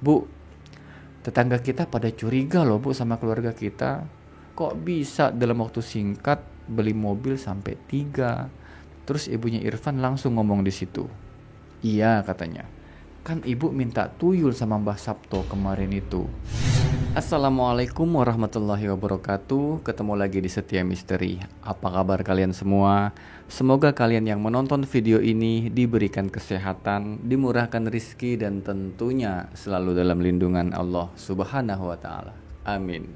Bu, tetangga kita pada curiga loh Bu sama keluarga kita. Kok bisa dalam waktu singkat beli mobil sampai 3? Terus ibunya Irfan langsung ngomong di situ. Iya katanya, kan ibu minta tuyul sama Mbah Sabto kemarin itu. Assalamualaikum warahmatullahi wabarakatuh. Ketemu lagi di Setia Misteri. Apa kabar kalian semua? Semoga kalian yang menonton video ini diberikan kesehatan, dimurahkan rizki, dan tentunya selalu dalam lindungan Allah Subhanahu wa Ta'ala. Amin.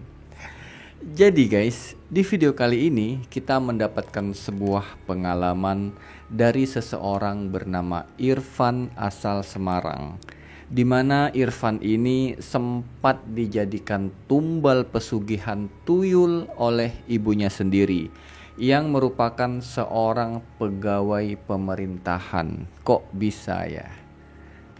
Jadi guys, di video kali ini kita mendapatkan sebuah pengalaman dari seseorang bernama Irfan asal Semarang, di mana Irfan ini sempat dijadikan tumbal pesugihan tuyul oleh ibunya sendiri yang merupakan seorang pegawai pemerintahan. Kok bisa ya?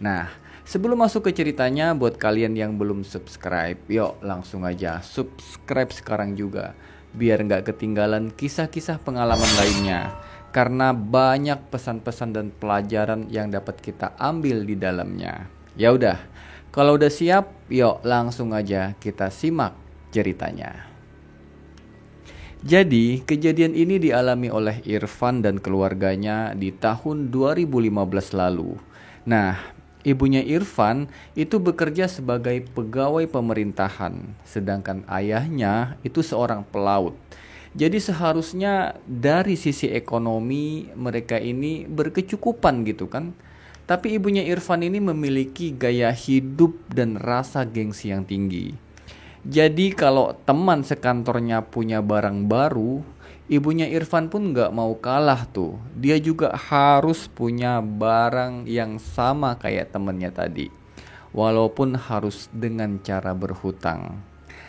Nah, sebelum masuk ke ceritanya, buat kalian yang belum subscribe, yuk langsung aja subscribe sekarang juga, biar nggak ketinggalan kisah-kisah pengalaman lainnya, karena banyak pesan-pesan dan pelajaran yang dapat kita ambil di dalamnya. Ya udah, kalau udah siap, yuk langsung aja kita simak ceritanya. Jadi, kejadian ini dialami oleh Irfan dan keluarganya di tahun 2015 lalu. Nah, ibunya Irfan itu bekerja sebagai pegawai pemerintahan, sedangkan ayahnya itu seorang pelaut. Jadi seharusnya dari sisi ekonomi mereka ini berkecukupan gitu kan. Tapi ibunya Irfan ini memiliki gaya hidup dan rasa gengsi yang tinggi. Jadi kalau teman sekantornya punya barang baru, ibunya Irfan pun gak mau kalah tuh. Dia juga harus punya barang yang sama kayak temennya tadi, walaupun harus dengan cara berhutang.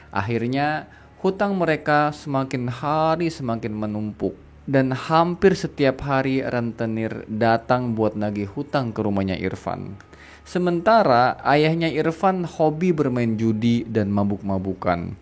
Akhirnya hutang mereka semakin hari semakin menumpuk, dan hampir setiap hari rentenir datang buat nagih hutang ke rumahnya Irfan. Sementara ayahnya Irfan hobi bermain judi dan mabuk-mabukan.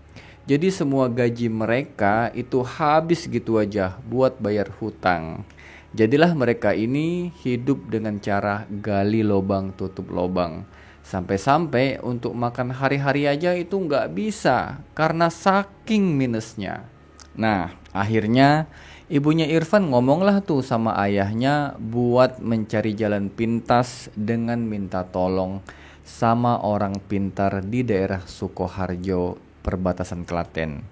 Jadi semua gaji mereka itu habis gitu aja buat bayar hutang. Jadilah mereka ini hidup dengan cara gali lobang tutup lobang. Sampai-sampai untuk makan hari-hari aja itu nggak bisa karena saking minusnya. Nah, akhirnya ibunya Irfan ngomonglah tuh sama ayahnya buat mencari jalan pintas dengan minta tolong sama orang pintar di daerah Sukoharjo, perbatasan Klaten.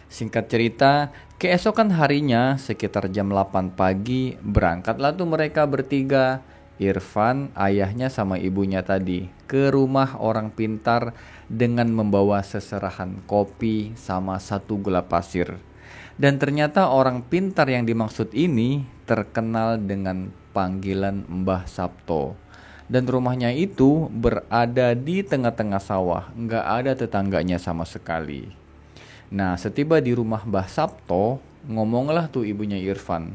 Singkat cerita, keesokan harinya sekitar jam 8 pagi berangkatlah tuh mereka bertiga, Irfan, ayahnya sama ibunya tadi, ke rumah orang pintar dengan membawa seserahan kopi sama 1 gula pasir. Dan ternyata orang pintar yang dimaksud ini terkenal dengan panggilan Mbah Sabto. Dan rumahnya itu berada di tengah-tengah sawah, nggak ada tetangganya sama sekali. Nah, setiba di rumah Mbah Sabto, ngomonglah tuh ibunya Irfan,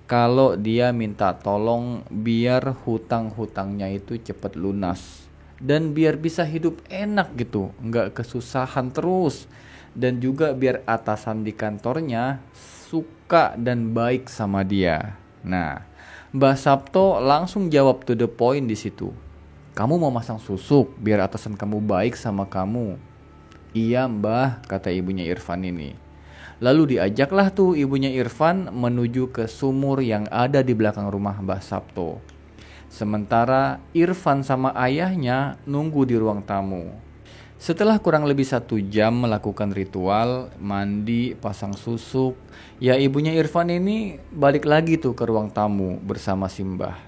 kalau dia minta tolong biar hutang-hutangnya itu cepat lunas. Dan biar bisa hidup enak gitu, nggak kesusahan terus. Dan juga biar atasan di kantornya suka dan baik sama dia. Nah, Mbah Sabto langsung jawab to the point di situ. Kamu mau masang susuk biar atasan kamu baik sama kamu? Iya Mbah, kata ibunya Irfan ini. Lalu diajaklah tuh ibunya Irfan menuju ke sumur yang ada di belakang rumah Mbah Sabto. Sementara Irfan sama ayahnya nunggu di ruang tamu. Setelah kurang lebih 1 jam melakukan ritual, mandi, pasang susuk, ya ibunya Irfan ini balik lagi tuh ke ruang tamu bersama Simbah.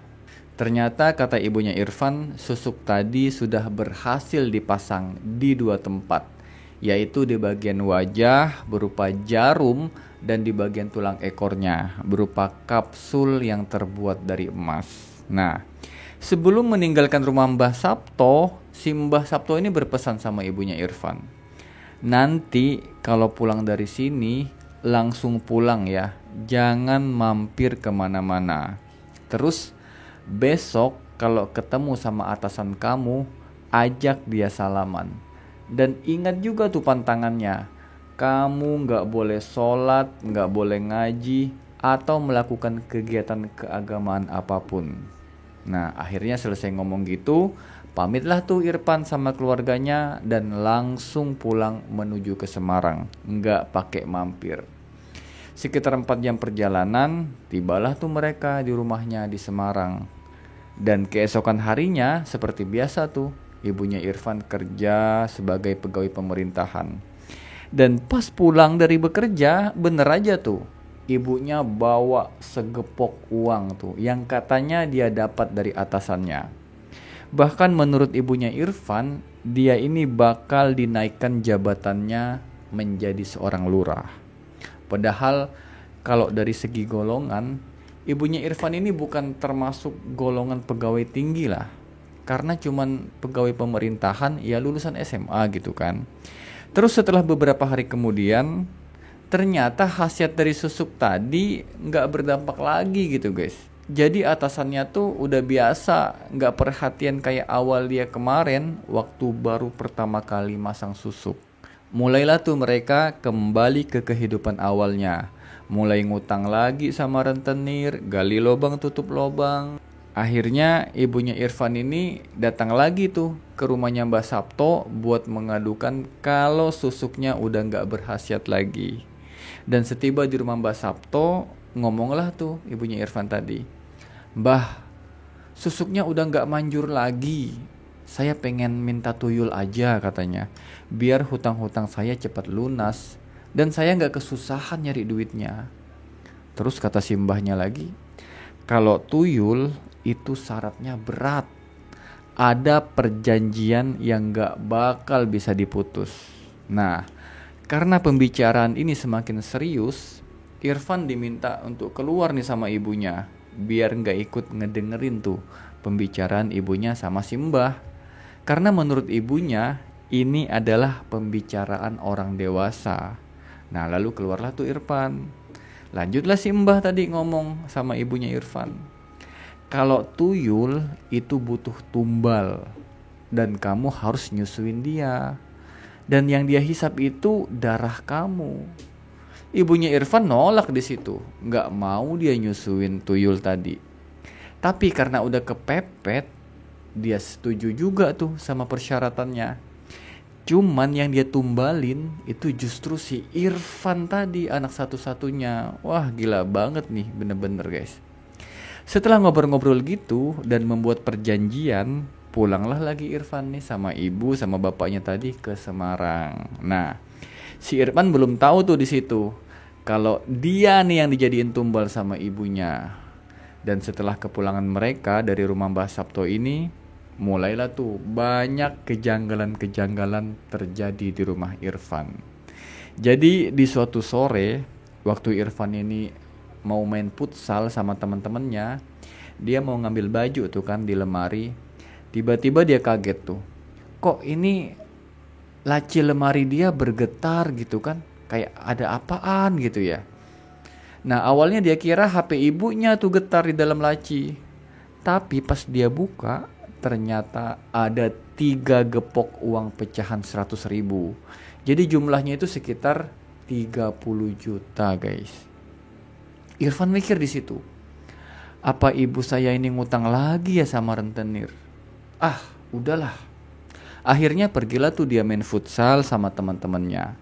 Ternyata kata ibunya Irfan, susuk tadi sudah berhasil dipasang di 2 tempat, yaitu di bagian wajah berupa jarum dan di bagian tulang ekornya berupa kapsul yang terbuat dari emas. Nah, sebelum meninggalkan rumah Mbah Sabto, si Mbah Sabto ini berpesan sama ibunya Irfan. Nanti kalau pulang dari sini langsung pulang ya, jangan mampir kemana-mana. Terus besok kalau ketemu sama atasan kamu, ajak dia salaman. Dan ingat juga tuh pantangannya, kamu gak boleh sholat, gak boleh ngaji, atau melakukan kegiatan keagamaan apapun. Nah, akhirnya selesai ngomong gitu, Pamitlah tuh Irfan sama keluarganya dan langsung pulang menuju ke Semarang, nggak pakai mampir. Sekitar 4 jam perjalanan, tibalah tuh mereka di rumahnya di Semarang. Dan keesokan harinya, seperti biasa tuh, ibunya Irfan kerja sebagai pegawai pemerintahan. Dan pas pulang dari bekerja, bener aja tuh, ibunya bawa segepok uang tuh, yang katanya dia dapat dari atasannya. Bahkan menurut ibunya Irfan, dia ini bakal dinaikkan jabatannya menjadi seorang lurah. Padahal kalau dari segi golongan, ibunya Irfan ini bukan termasuk golongan pegawai tinggi lah. Karena cuman pegawai pemerintahan, ya lulusan SMA gitu kan. Terus setelah beberapa hari kemudian, ternyata khasiat dari susuk tadi nggak berdampak lagi gitu guys. Jadi atasannya tuh udah biasa, nggak perhatian kayak awal dia kemarin waktu baru pertama kali masang susuk. Mulailah tuh mereka kembali ke kehidupan awalnya. Mulai ngutang lagi sama rentenir, gali lubang tutup lubang. Akhirnya ibunya Irfan ini datang lagi tuh ke rumahnya Mbak Sabto buat mengadukan kalau susuknya udah nggak berkhasiat lagi. Dan setiba di rumah Mbak Sabto, ngomonglah tuh ibunya Irfan tadi, "Mbah, susuknya udah nggak manjur lagi. Saya pengen minta tuyul aja," katanya, "biar hutang-hutang saya cepat lunas dan saya nggak kesusahan nyari duitnya." Terus kata si mbahnya lagi, "Kalau tuyul itu syaratnya berat. Ada perjanjian yang nggak bakal bisa diputus." Nah, karena pembicaraan ini semakin serius, Irfan diminta untuk keluar nih sama ibunya, biar nggak ikut ngedengerin tuh pembicaraan ibunya sama si mbah. Karena menurut ibunya, ini adalah pembicaraan orang dewasa. Nah, lalu keluarlah tuh Irfan. Lanjutlah si mbah tadi ngomong sama ibunya Irfan. "Kalau tuyul itu butuh tumbal, dan kamu harus nyusuin dia. Dan yang dia hisap itu darah kamu." Ibunya Irfan nolak di situ, nggak mau dia nyusuin tuyul tadi. Tapi karena udah kepepet, dia setuju juga tuh sama persyaratannya. Cuman yang dia tumbalin itu justru si Irfan tadi, anak satu-satunya. Wah, gila banget nih, bener-bener guys. Setelah ngobrol-ngobrol gitu dan membuat perjanjian, pulanglah lagi Irfan nih sama ibu sama bapaknya tadi ke Semarang. Nah, si Irfan belum tahu tuh di situ kalau dia nih yang dijadiin tumbal sama ibunya. Dan setelah kepulangan mereka dari rumah Mbah Sabto ini, mulailah tuh banyak kejanggalan-kejanggalan terjadi di rumah Irfan. Jadi di suatu sore, waktu Irfan ini mau main futsal sama teman-temannya, dia mau ngambil baju tuh kan di lemari. Tiba-tiba dia kaget tuh, kok ini laci lemari dia bergetar gitu kan, kayak ada apaan gitu ya. Nah, awalnya dia kira HP ibunya tuh getar di dalam laci. Tapi pas dia buka, ternyata ada 3 gepok uang pecahan 100.000. Jadi jumlahnya itu sekitar 30 juta guys. Irfan mikir di situ, apa ibu saya ini ngutang lagi ya sama rentenir? Ah, udahlah. Akhirnya pergilah tuh dia main futsal sama teman-temannya.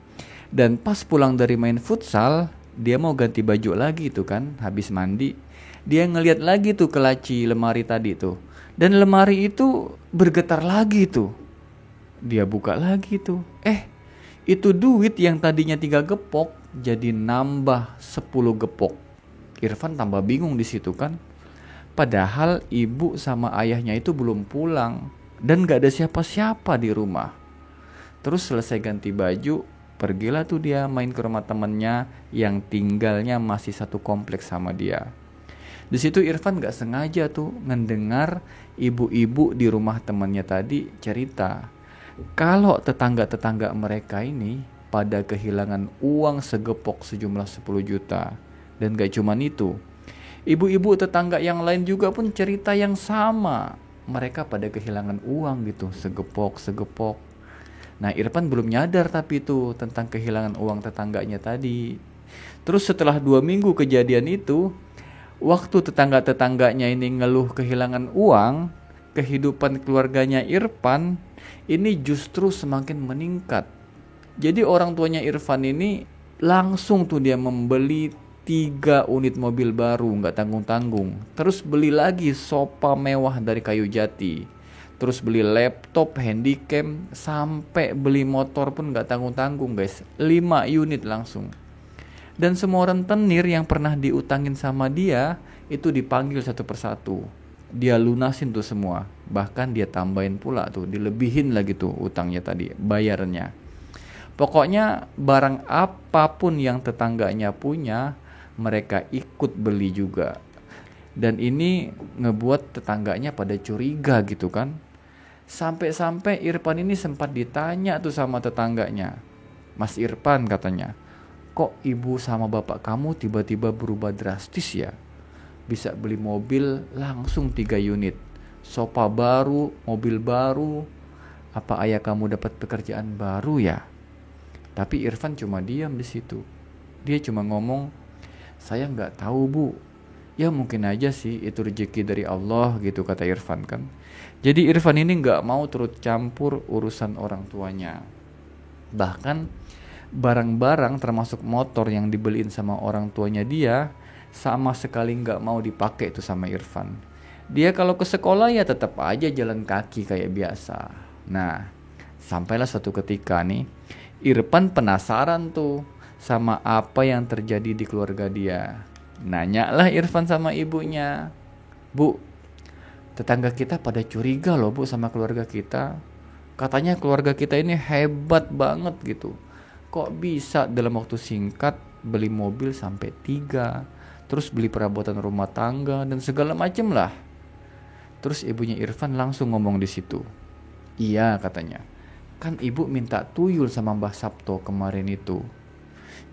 Dan pas pulang dari main futsal, dia mau ganti baju lagi tuh kan, habis mandi. Dia ngeliat lagi tuh ke laci lemari tadi tuh. Dan lemari itu bergetar lagi tuh. Dia buka lagi tuh. Itu duit yang tadinya 3 gepok jadi nambah 10 gepok. Irfan tambah bingung di situ kan. Padahal ibu sama ayahnya itu belum pulang dan gak ada siapa-siapa di rumah. Terus selesai ganti baju, pergilah tuh dia main ke rumah temennya yang tinggalnya masih satu kompleks sama dia. Di situ Irfan gak sengaja tuh ngedengar ibu-ibu di rumah temannya tadi cerita kalau tetangga-tetangga mereka ini pada kehilangan uang segepok sejumlah 10 juta. Dan gak cuman itu, ibu-ibu tetangga yang lain juga pun cerita yang sama. Mereka pada kehilangan uang gitu, segepok. Nah, Irfan belum nyadar tapi itu tentang kehilangan uang tetangganya tadi. Terus setelah 2 minggu kejadian itu, waktu tetangga-tetangganya ini ngeluh kehilangan uang, kehidupan keluarganya Irfan ini justru semakin meningkat. Jadi orang tuanya Irfan ini langsung tuh dia membeli 3 unit mobil baru, nggak tanggung-tanggung. Terus beli lagi sofa mewah dari kayu jati. Terus beli laptop, handycam, sampai beli motor pun nggak tanggung-tanggung guys. 5 unit langsung. Dan semua rentenir yang pernah diutangin sama dia itu dipanggil satu persatu. Dia lunasin tuh semua. Bahkan dia tambahin pula tuh, dilebihin lagi tuh utangnya tadi, bayarnya. Pokoknya barang apapun yang tetangganya punya, mereka ikut beli juga. Dan ini ngebuat tetangganya pada curiga gitu kan. Sampai-sampai Irfan ini sempat ditanya tuh sama tetangganya. Mas Irfan katanya, kok ibu sama bapak kamu tiba-tiba berubah drastis ya? Bisa beli mobil langsung 3 unit. Sofa baru, mobil baru. Apa ayah kamu dapat pekerjaan baru ya? Tapi Irfan cuma diam di situ. Dia cuma ngomong, saya nggak tahu bu. Ya mungkin aja sih itu rezeki dari Allah gitu kata Irfan kan. Jadi Irfan ini nggak mau turut campur urusan orang tuanya. Bahkan barang-barang termasuk motor yang dibeliin sama orang tuanya dia sama sekali nggak mau dipakai itu sama Irfan. Dia kalau ke sekolah ya tetap aja jalan kaki kayak biasa. Nah, sampailah suatu ketika nih, Irfan penasaran tuh sama apa yang terjadi di keluarga dia. Nanyalah Irfan sama ibunya, Bu, tetangga kita pada curiga loh bu sama keluarga kita. Katanya keluarga kita ini hebat banget gitu. Kok bisa dalam waktu singkat beli mobil sampai 3, terus beli perabotan rumah tangga dan segala macem lah. Terus ibunya Irfan langsung ngomong di situ. Iya katanya, kan ibu minta tuyul sama Mbah Sabto kemarin itu.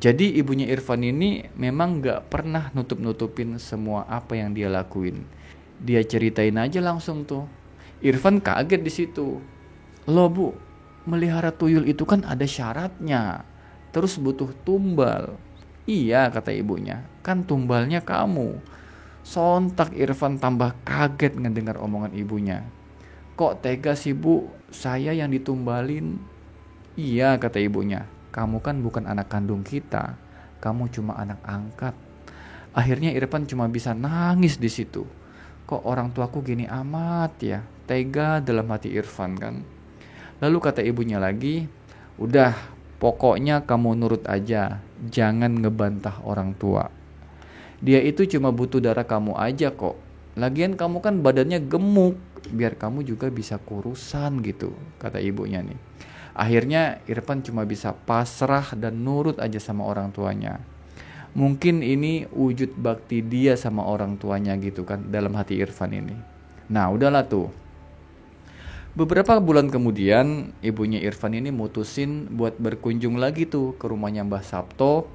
Jadi ibunya Irfan ini memang gak pernah nutup-nutupin semua apa yang dia lakuin. Dia ceritain aja langsung tuh. Irfan kaget di situ. Loh bu, melihara tuyul itu kan ada syaratnya. Terus butuh tumbal. Iya kata ibunya, kan tumbalnya kamu. Sontak Irfan tambah kaget ngedengar omongan ibunya. Kok tega sih bu, saya yang ditumbalin. Iya kata ibunya, kamu kan bukan anak kandung kita, kamu cuma anak angkat. Akhirnya Irfan cuma bisa nangis di situ. Kok orang tuaku gini amat ya, tega dalam hati Irfan kan. Lalu kata ibunya lagi, udah pokoknya kamu nurut aja, jangan ngebantah orang tua. Dia itu cuma butuh darah kamu aja kok. Lagian kamu kan badannya gemuk, biar kamu juga bisa kurusan gitu, kata ibunya nih. Akhirnya Irfan cuma bisa pasrah dan nurut aja sama orang tuanya. Mungkin ini wujud bakti dia sama orang tuanya gitu kan dalam hati Irfan ini. Nah udahlah tuh. Beberapa bulan kemudian ibunya Irfan ini mutusin buat berkunjung lagi tuh ke rumahnya Mbah Sabto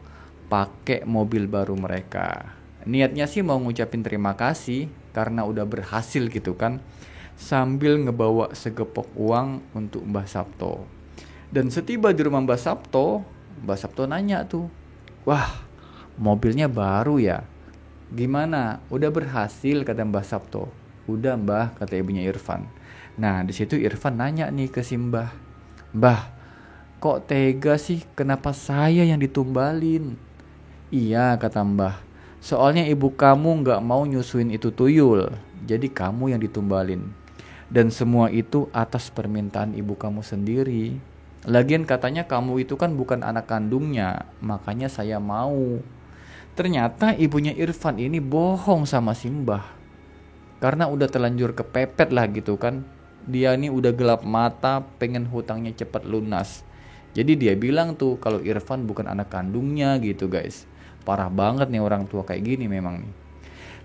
pakai mobil baru mereka. Niatnya sih mau ngucapin terima kasih karena udah berhasil gitu kan, sambil ngebawa segepok uang untuk Mbah Sabto. Dan setiba di rumah Mbah Sabto nanya tuh, wah mobilnya baru ya? Gimana? Udah berhasil kata Mbah Sabto. Udah mbah kata ibunya Irfan. Nah di situ Irfan nanya nih ke si Mbah, Mbah kok tega sih kenapa saya yang ditumbalin? Iya kata Mbah, soalnya ibu kamu gak mau nyusuin itu tuyul, jadi kamu yang ditumbalin. Dan semua itu atas permintaan ibu kamu sendiri. Lagian katanya kamu itu kan bukan anak kandungnya, makanya saya mau. Ternyata ibunya Irfan ini bohong sama si Mbah. Karena udah terlanjur kepepet lah gitu kan. Dia ini udah gelap mata, pengen hutangnya cepat lunas. Jadi dia bilang tuh kalau Irfan bukan anak kandungnya gitu guys. Parah banget nih orang tua kayak gini memang nih.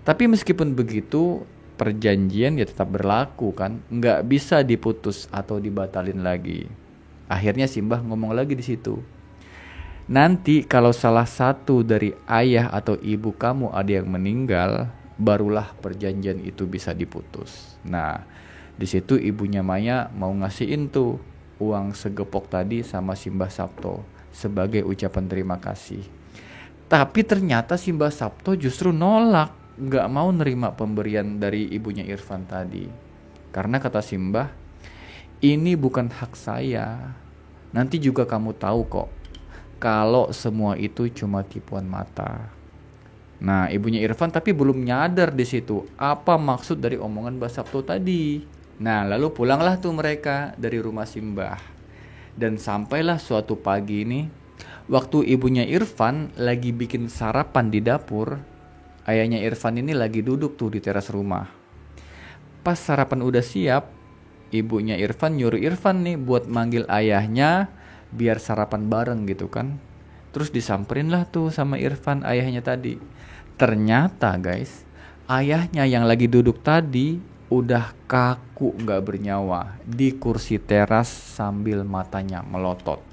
Tapi meskipun begitu, perjanjian ya tetap berlaku kan. Nggak bisa diputus atau dibatalin lagi. Akhirnya si Mbah ngomong lagi di situ. Nanti kalau salah satu dari ayah atau ibu kamu ada yang meninggal, barulah perjanjian itu bisa diputus. Nah, di situ ibunya Maya mau ngasihin tuh uang segepok tadi sama si Mbah Sabto sebagai ucapan terima kasih. Tapi ternyata si Mbah Sabto justru nolak, gak mau nerima pemberian dari ibunya Irfan tadi. Karena kata Simbah, ini bukan hak saya. Nanti juga kamu tahu kok, kalau semua itu cuma tipuan mata. Nah, ibunya Irfan tapi belum nyadar di situ apa maksud dari omongan Mbah Sabto tadi. Nah, lalu pulanglah tuh mereka dari rumah Simbah. Dan sampailah suatu pagi ini, waktu ibunya Irfan lagi bikin sarapan di dapur, ayahnya Irfan ini lagi duduk tuh di teras rumah. Pas sarapan udah siap, ibunya Irfan nyuruh Irfan nih buat manggil ayahnya biar sarapan bareng gitu kan. Terus disamperin lah tuh sama Irfan ayahnya tadi. Ternyata guys, ayahnya yang lagi duduk tadi udah kaku gak bernyawa di kursi teras sambil matanya melotot.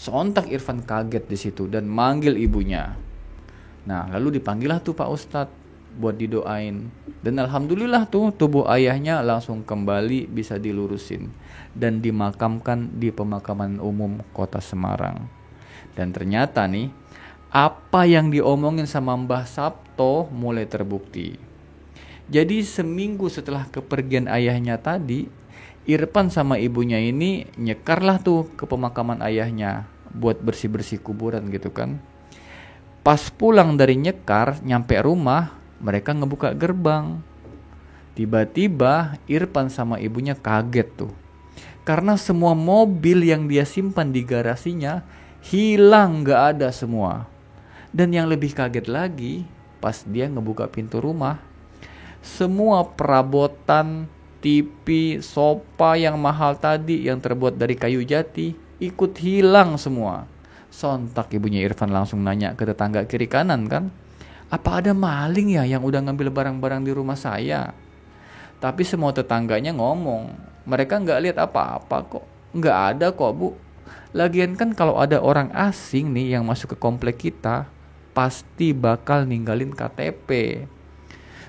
Sontak Irfan kaget di situ dan manggil ibunya. Nah, lalu dipanggil lah tuh Pak Ustadz buat didoain. Dan alhamdulillah tuh tubuh ayahnya langsung kembali bisa dilurusin dan dimakamkan di pemakaman umum Kota Semarang. Dan ternyata nih, apa yang diomongin sama Mbah Sabto mulai terbukti. Jadi seminggu setelah kepergian ayahnya tadi, Irfan sama ibunya ini nyekarlah tuh ke pemakaman ayahnya buat bersih-bersih kuburan gitu kan. Pas pulang dari nyekar, nyampe rumah, mereka ngebuka gerbang. Tiba-tiba Irfan sama ibunya kaget tuh. Karena semua mobil yang dia simpan di garasinya hilang, gak ada semua. Dan yang lebih kaget lagi, pas dia ngebuka pintu rumah, semua perabotan, TV, sofa yang mahal tadi yang terbuat dari kayu jati ikut hilang semua. Sontak ibunya Irfan langsung nanya ke tetangga kiri kanan kan, apa ada maling ya yang udah ngambil barang-barang di rumah saya? Tapi semua tetangganya ngomong, mereka nggak lihat apa-apa kok, nggak ada kok bu. Lagian kan kalau ada orang asing nih yang masuk ke komplek kita, pasti bakal ninggalin KTP.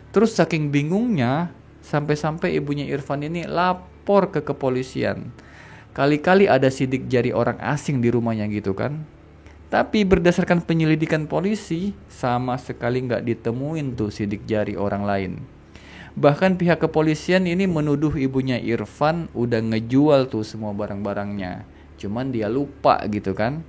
Terus saking bingungnya, sampai-sampai ibunya Irfan ini lapor ke kepolisian. Kali-kali ada sidik jari orang asing di rumahnya gitu kan. Tapi berdasarkan penyelidikan polisi, sama sekali nggak ditemuin tuh sidik jari orang lain. Bahkan pihak kepolisian ini menuduh ibunya Irfan udah ngejual tuh semua barang-barangnya. Cuman dia lupa gitu kan.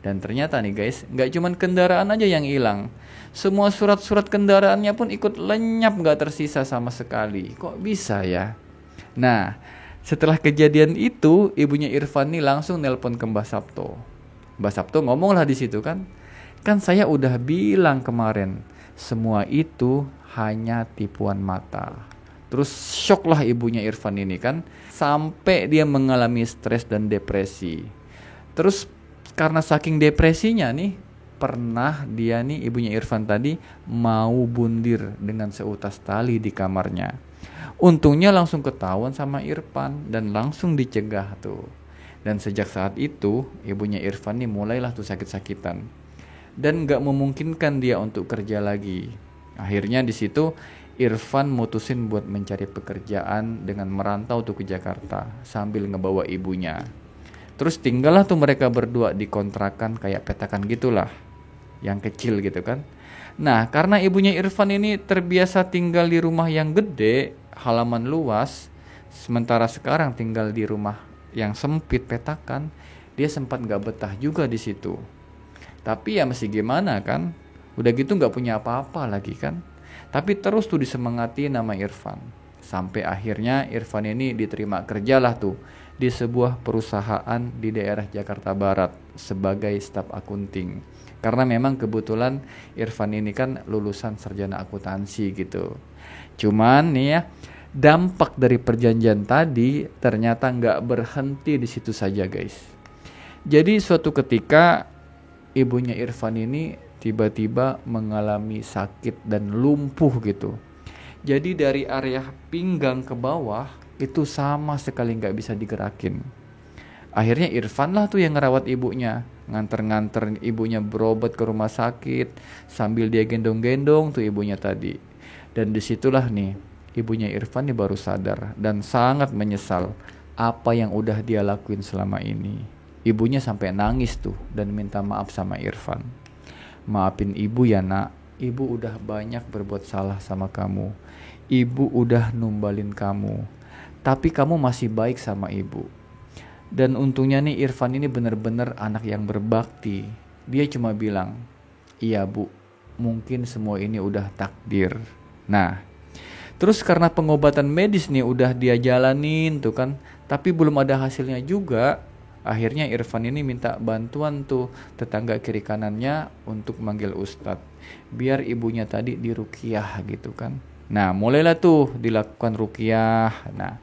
Dan ternyata nih guys, nggak cuman kendaraan aja yang hilang. Semua surat-surat kendaraannya pun ikut lenyap, nggak tersisa sama sekali. Kok bisa ya? Nah, setelah kejadian itu, ibunya Irfan nih langsung nelpon ke Mbah Sabto. Mbah Sabto ngomong lah di situ kan. Kan saya udah bilang kemarin, semua itu hanya tipuan mata. Terus shock lah ibunya Irfan ini kan, sampai dia mengalami stres dan depresi. Terus karena saking depresinya nih, pernah dia nih ibunya Irfan tadi mau bundir dengan seutas tali di kamarnya. Untungnya langsung ketahuan sama Irfan dan langsung dicegah tuh. Dan sejak saat itu ibunya Irfan nih mulailah tuh sakit-sakitan dan gak memungkinkan dia untuk kerja lagi. Akhirnya di situ Irfan mutusin buat mencari pekerjaan dengan merantau tuh ke Jakarta sambil ngebawa ibunya. Terus tinggallah tuh mereka berdua di kontrakan kayak petakan gitulah, yang kecil gitu kan. Nah, karena ibunya Irfan ini terbiasa tinggal di rumah yang gede, halaman luas, sementara sekarang tinggal di rumah yang sempit petakan, dia sempat gak betah juga di situ. Tapi ya masih gimana kan, udah gitu gak punya apa-apa lagi kan. Tapi terus tuh disemangati nama Irfan. Sampai akhirnya Irfan ini diterima kerjalah tuh di sebuah perusahaan di daerah Jakarta Barat sebagai staf akunting. Karena memang kebetulan Irfan ini kan lulusan sarjana akuntansi gitu. Cuman nih ya, dampak dari perjanjian tadi ternyata nggak berhenti di situ saja guys. Jadi suatu ketika ibunya Irfan ini tiba-tiba mengalami sakit dan lumpuh gitu. Jadi dari area pinggang ke bawah itu sama sekali nggak bisa digerakin. Akhirnya Irfan lah tuh yang ngerawat ibunya, nganter-nganter ibunya berobat ke rumah sakit sambil dia gendong-gendong tuh ibunya tadi. Dan disitulah nih ibunya Irfan nih baru sadar dan sangat menyesal apa yang udah dia lakuin selama ini. Ibunya sampai nangis tuh dan minta maaf sama Irfan. Maafin ibu ya nak, ibu udah banyak berbuat salah sama kamu. Ibu udah numbalin kamu. tapi kamu masih baik sama ibu. Dan untungnya nih Irfan ini bener-bener anak yang berbakti. Dia cuma bilang, iya bu, mungkin semua ini udah takdir. Nah, terus karena pengobatan medis nih udah dia jalanin tuh kan, tapi belum ada hasilnya juga. Akhirnya Irfan ini minta bantuan tuh tetangga kiri kanannya untuk manggil ustadz. Biar ibunya tadi diruqyah gitu kan. Nah, mulailah tuh dilakukan ruqyah. Nah,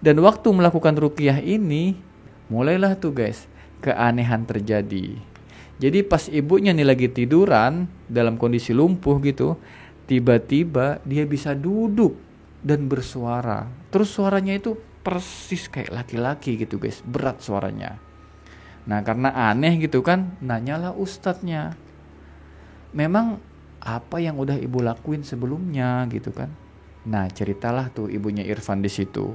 dan waktu melakukan ruqyah ini, mulailah tuh guys, keanehan terjadi. Jadi pas ibunya nih lagi tiduran dalam kondisi lumpuh gitu, tiba-tiba dia bisa duduk dan bersuara. Terus suaranya itu persis kayak laki-laki gitu guys, berat suaranya. Nah karena aneh gitu kan, nanyalah ustadznya, memang apa yang udah ibu lakuin sebelumnya gitu kan. Nah ceritalah tuh ibunya Irfan di situ.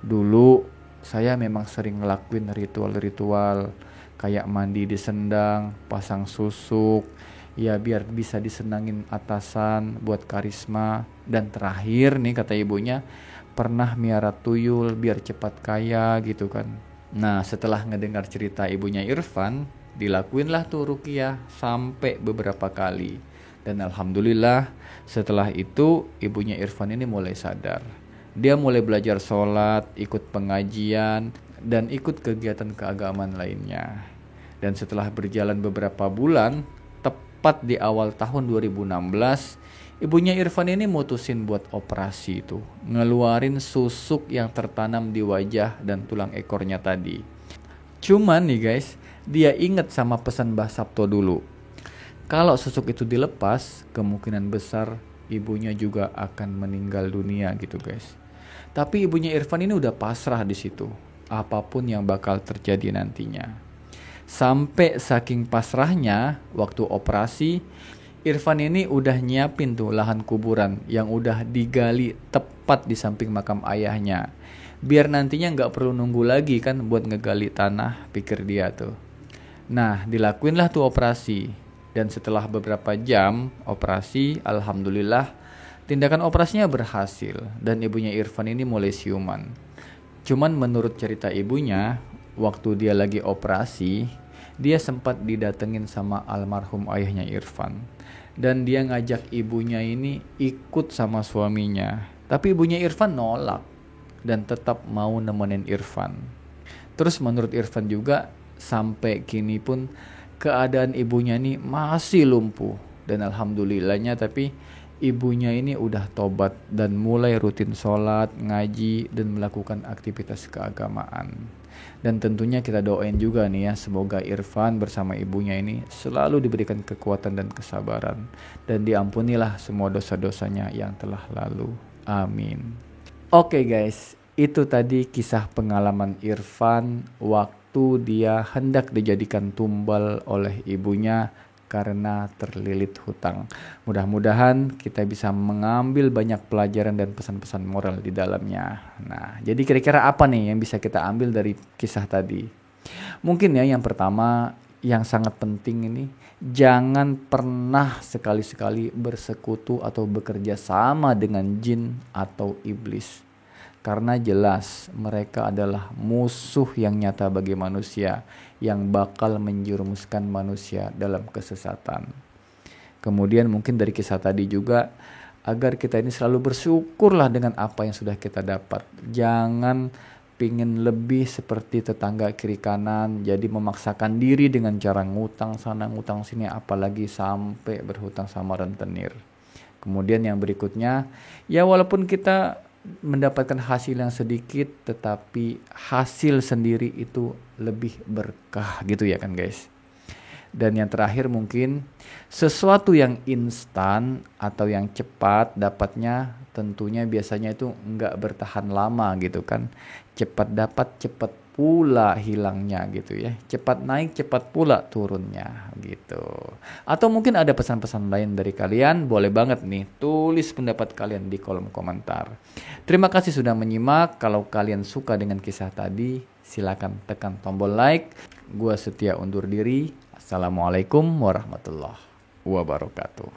Dulu saya memang sering ngelakuin ritual-ritual kayak mandi di sendang, pasang susuk, ya biar bisa disenangin atasan buat karisma. Dan terakhir nih kata ibunya, pernah miara tuyul biar cepat kaya gitu kan. Nah setelah ngedengar cerita ibunya Irfan, dilakuinlah tuh ruqyah sampai beberapa kali. Dan alhamdulillah setelah itu ibunya Irfan ini mulai sadar. Dia mulai belajar sholat, ikut pengajian, dan ikut kegiatan keagamaan lainnya. Dan setelah berjalan beberapa bulan, tepat di awal tahun 2016, ibunya Irfan ini mutusin buat operasi itu, ngeluarin susuk yang tertanam di wajah dan tulang ekornya tadi. Cuman nih guys, dia inget sama pesan Mbah Sabto dulu. Kalau susuk itu dilepas, kemungkinan besar ibunya juga akan meninggal dunia gitu guys. Tapi ibunya Irfan ini udah pasrah di situ, apapun yang bakal terjadi nantinya. Sampai saking pasrahnya, waktu operasi, Irfan ini udah nyiapin tuh lahan kuburan yang udah digali tepat di samping makam ayahnya. Biar nantinya nggak perlu nunggu lagi kan buat ngegali tanah, pikir dia tuh. Nah, dilakuinlah tuh operasi. Dan setelah beberapa jam operasi, alhamdulillah tindakan operasinya berhasil dan ibunya Irfan ini mulai siuman. Cuman menurut cerita ibunya, waktu dia lagi operasi, dia sempat didatengin sama almarhum ayahnya Irfan. Dan dia ngajak ibunya ini ikut sama suaminya. Tapi ibunya Irfan nolak dan tetap mau nemenin Irfan. Terus menurut Irfan juga, sampai kini pun keadaan ibunya ini masih lumpuh. Dan alhamdulillahnya tapi ibunya ini udah tobat dan mulai rutin sholat, ngaji, dan melakukan aktivitas keagamaan. Dan tentunya kita doain juga nih ya, semoga Irfan bersama ibunya ini selalu diberikan kekuatan dan kesabaran. Dan diampunilah semua dosa-dosanya yang telah lalu. Amin. Oke guys, itu tadi kisah pengalaman Irfan waktu dia hendak dijadikan tumbal oleh ibunya karena terlilit hutang. Mudah-mudahan kita bisa mengambil banyak pelajaran dan pesan-pesan moral di dalamnya. Nah, jadi kira-kira apa nih yang bisa kita ambil dari kisah tadi? Mungkin ya yang pertama, yang sangat penting ini, jangan pernah sekali-sekali bersekutu atau bekerja sama dengan jin atau iblis. Karena jelas mereka adalah musuh yang nyata bagi manusia, yang bakal menjerumuskan manusia dalam kesesatan. Kemudian mungkin dari kisah tadi juga, agar kita ini selalu bersyukurlah dengan apa yang sudah kita dapat. Jangan pingin lebih seperti tetangga kiri kanan, jadi memaksakan diri dengan cara ngutang sana ngutang sini, apalagi sampai berhutang sama rentenir. Kemudian yang berikutnya, ya walaupun kita mendapatkan hasil yang sedikit, tetapi hasil sendiri itu lebih berkah gitu ya kan guys. Dan yang terakhir mungkin, sesuatu yang instan atau yang cepat dapatnya tentunya biasanya itu nggak bertahan lama gitu kan. Cepat dapat, cepat pula hilangnya gitu ya. Cepat naik, cepat pula turunnya gitu. Atau mungkin ada pesan-pesan lain dari kalian, boleh banget nih tulis pendapat kalian di kolom komentar. Terima kasih sudah menyimak. Kalau kalian suka dengan kisah tadi, silakan tekan tombol like. Gua Setia undur diri. Assalamualaikum warahmatullahi wabarakatuh.